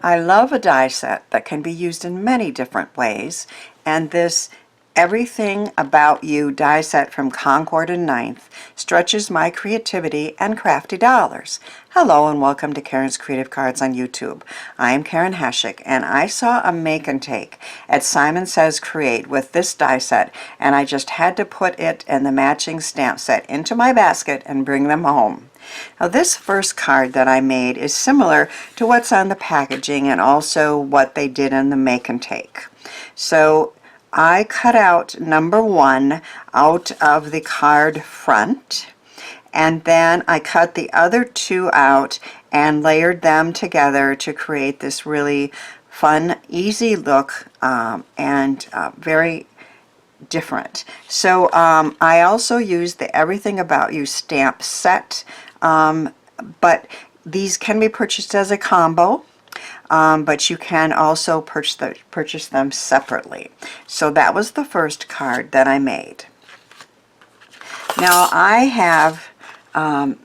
I love a die set that can be used in many different ways, and this Everything About You die set from Concord and 9th stretches my creativity and crafty dollars. Hello and welcome to Karen's Creative Cards on YouTube. I am Karen Hashik, and I saw a make and take at Simon Says Create with this die set, and I just had to put it and the matching stamp set into my basket and bring them home. Now this first card that I made is similar to what's on the packaging and also what they did in the make and take. So I cut out number 1 out of the card front, and then I cut the other 2 out and layered them together to create this really fun, easy look and very different. So I also used the Everything About You stamp set, but these can be purchased as a combo, but you can also purchase them separately. So that was the first card that I made. Now I have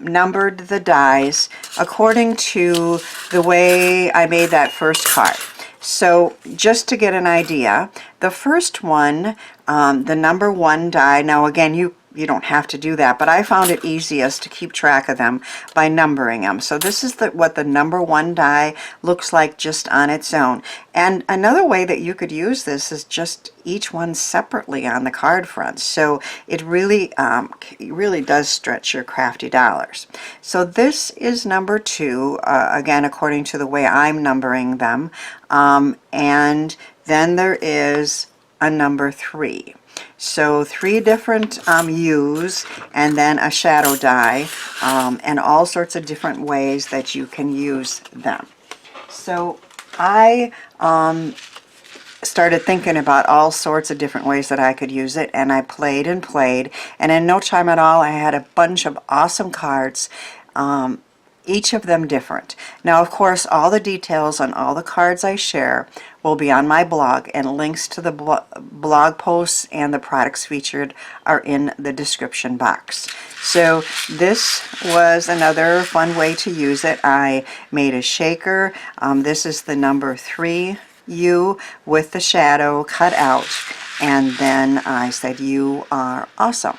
numbered the dies according to the way I made that first card. So just to get an idea, the first one, the number 1 die, now again you don't have to do that, but I found it easiest to keep track of them by numbering them. So this is what the number 1 die looks like just on its own. And another way that you could use this is just each one separately on the card front. So it really does stretch your crafty dollars. So this is number 2, again according to the way I'm numbering them. And then there is a number 3. So 3 different U's and then a shadow die, and all sorts of different ways that you can use them. So I started thinking about all sorts of different ways that I could use it, and I played and played, and in no time at all I had a bunch of awesome cards, each of them different. Now of course all the details on all the cards I share will be on my blog, and links to the blog posts and the products featured are in the description box. So this was another fun way to use it. I made a shaker. This is the number 3 U with the shadow cut out, and then I said, "You are awesome."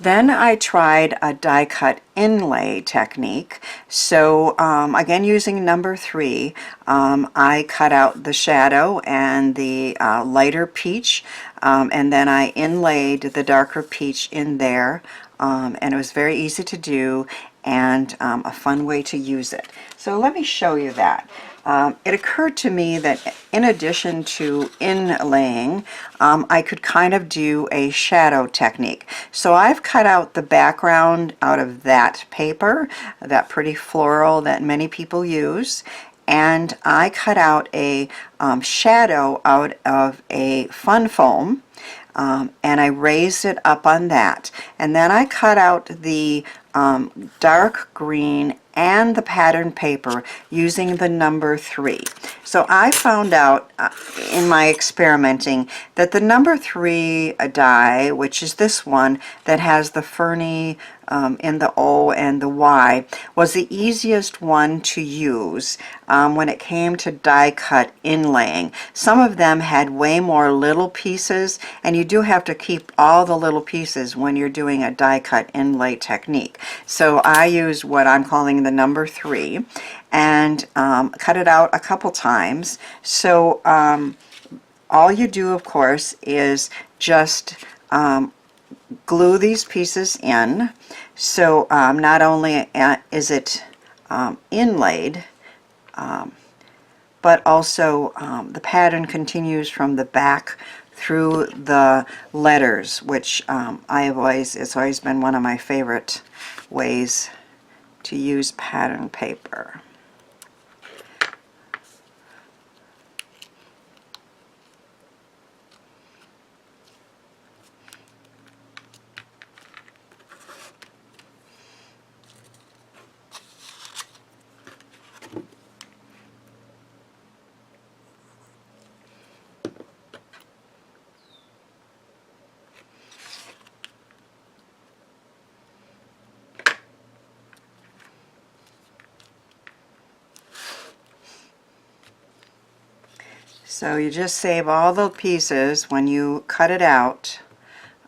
Then I tried a die cut inlay technique. So again using number 3, I cut out the shadow and the lighter peach, and then I inlaid the darker peach in there, and it was very easy to do and a fun way to use it. So let me show you that. It occurred to me that in addition to inlaying, I could kind of do a shadow technique. So I've cut out the background out of that paper, that pretty floral that many people use, and I cut out a shadow out of a fun foam, and I raised it up on that. And then I cut out the dark green and the pattern paper using the number 3. So I found out in my experimenting that the number 3 die, which is this one that has the ferny in the O and the Y, was the easiest one to use when it came to die cut inlaying. Some of them had way more little pieces, and you do have to keep all the little pieces when you're doing a die cut inlay technique. So I used what I'm calling the number 3 and cut it out a couple times. So all you do of course is just glue these pieces in. So not only is it inlaid, but also the pattern continues from the back through the letters, which it's always been one of my favorite ways to use pattern paper. So you just save all the pieces when you cut it out.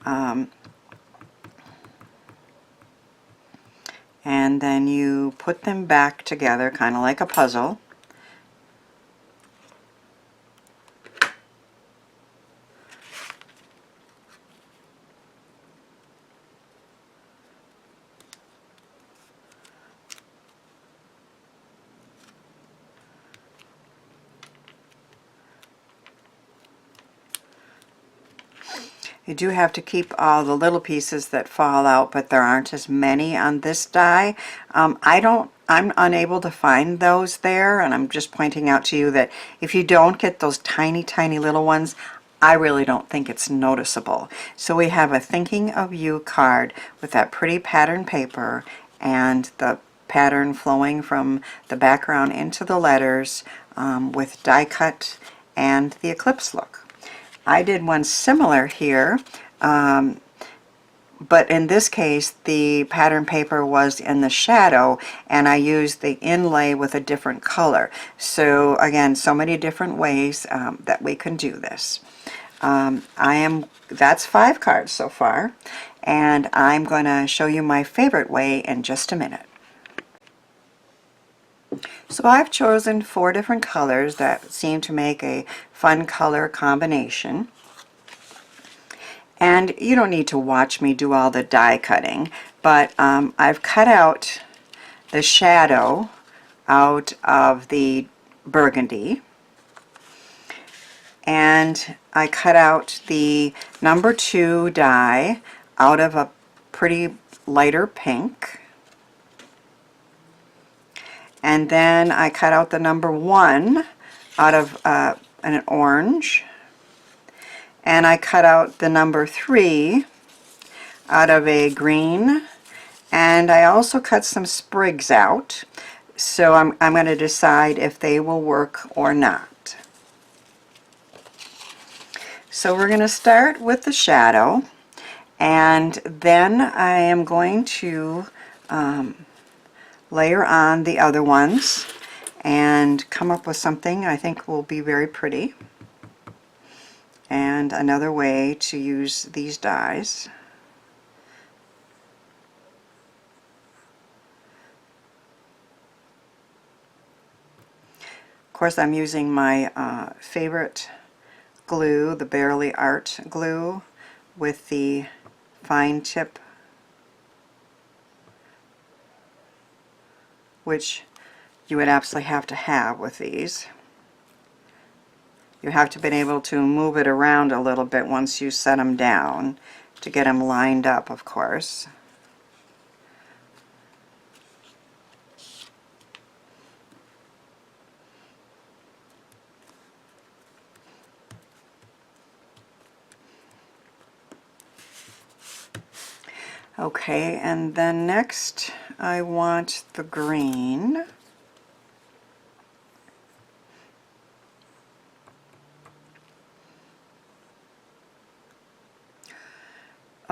And then you put them back together, kind of like a puzzle. You do have to keep all the little pieces that fall out, but there aren't as many on this die. I'm unable to find those there, and I'm just pointing out to you that if you don't get those tiny, tiny little ones, I really don't think it's noticeable. So we have a Thinking of You card with that pretty pattern paper and the pattern flowing from the background into the letters with die cut and the eclipse look. I did one similar here, but in this case the pattern paper was in the shadow and I used the inlay with a different color. So again, so many different ways that we can do this. That's 5 cards so far, and I'm going to show you my favorite way in just a minute. So I've chosen 4 different colors that seem to make a fun color combination. And you don't need to watch me do all the die cutting, but I've cut out the shadow out of the burgundy. And I cut out the number 2 die out of a pretty lighter pink. And then I cut out the number 1 out of an orange. And I cut out the number 3 out of a green. And I also cut some sprigs out. So I'm going to decide if they will work or not. So we're going to start with the shadow. And then I am going to layer on the other ones and come up with something I think will be very pretty. And another way to use these dies. Of course, I'm using my favorite glue, the Barely Art glue, with the fine tip, which you would absolutely have to have with these. You have to be able to move it around a little bit once you set them down to get them lined up, of course. Okay, and then next I want the green.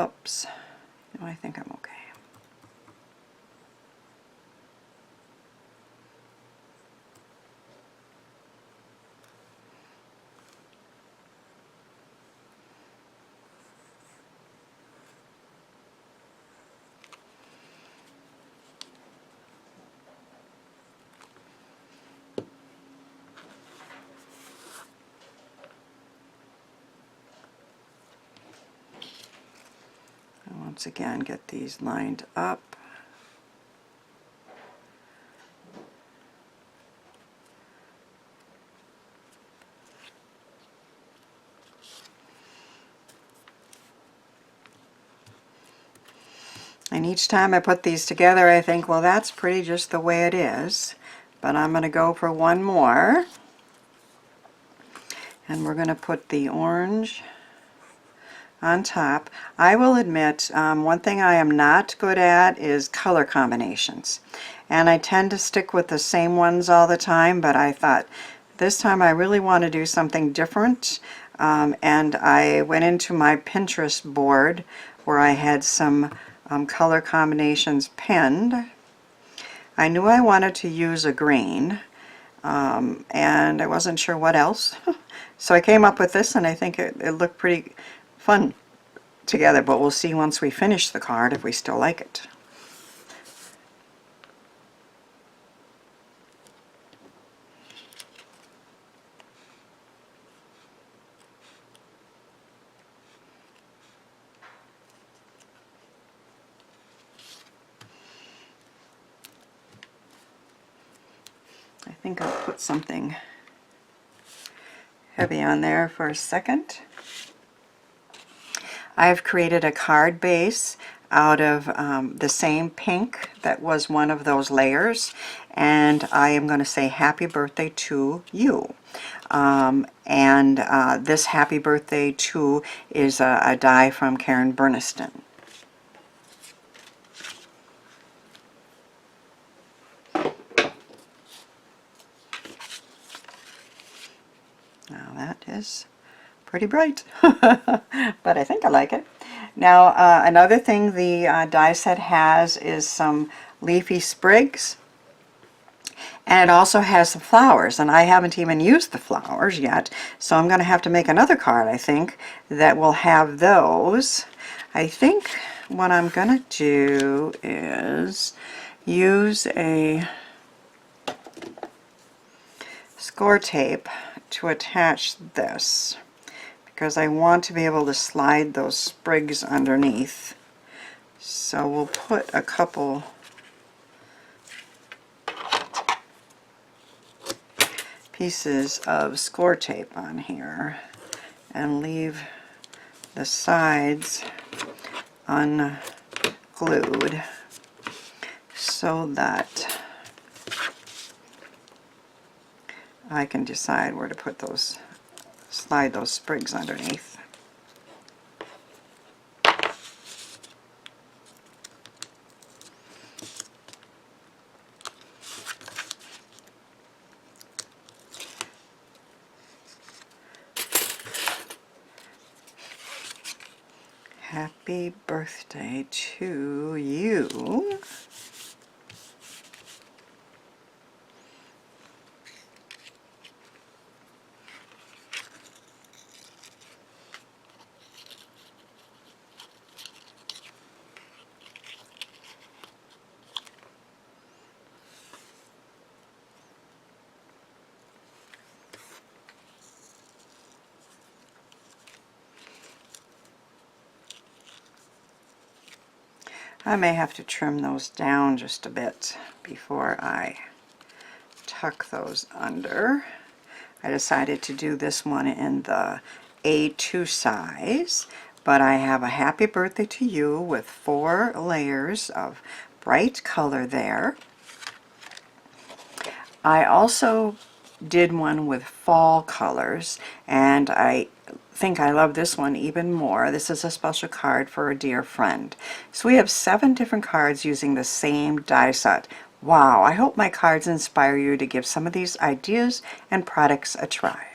Oops. No, I think I'm okay. Once again, get these lined up. And each time I put these together, I think, well, that's pretty just the way it is. But I'm going to go for one more. And we're going to put the orange on top. I will admit, one thing I am not good at is color combinations. And I tend to stick with the same ones all the time, but I thought this time I really want to do something different. And I went into my Pinterest board where I had some color combinations pinned. I knew I wanted to use a green, and I wasn't sure what else. So I came up with this, and I think it looked pretty fun together, but we'll see once we finish the card if we still like it. I think I'll put something heavy on there for a second. I've created a card base out of the same pink that was one of those layers, and I am going to say happy birthday to you. This happy birthday to is a die from Burniston. Now that is pretty bright, but I think I like it. Now another thing the die set has is some leafy sprigs, and it also has some flowers, and I haven't even used the flowers yet, so I'm going to have to make another card, I think, that will have those. I think what I'm going to do is use a score tape to attach this, because I want to be able to slide those sprigs underneath. So we'll put a couple pieces of score tape on here and leave the sides unglued so that I can decide where to put those, slide those sprigs underneath. Happy birthday to you. I may have to trim those down just a bit before I tuck those under. I decided to do this one in the A2 size, but I have a happy birthday to you with 4 layers of bright color there. I also did one with fall colors, and I think I love this one even more. This is a special card for a dear friend. So we have 7 different cards using the same die set. Wow, I hope my cards inspire you to give some of these ideas and products a try.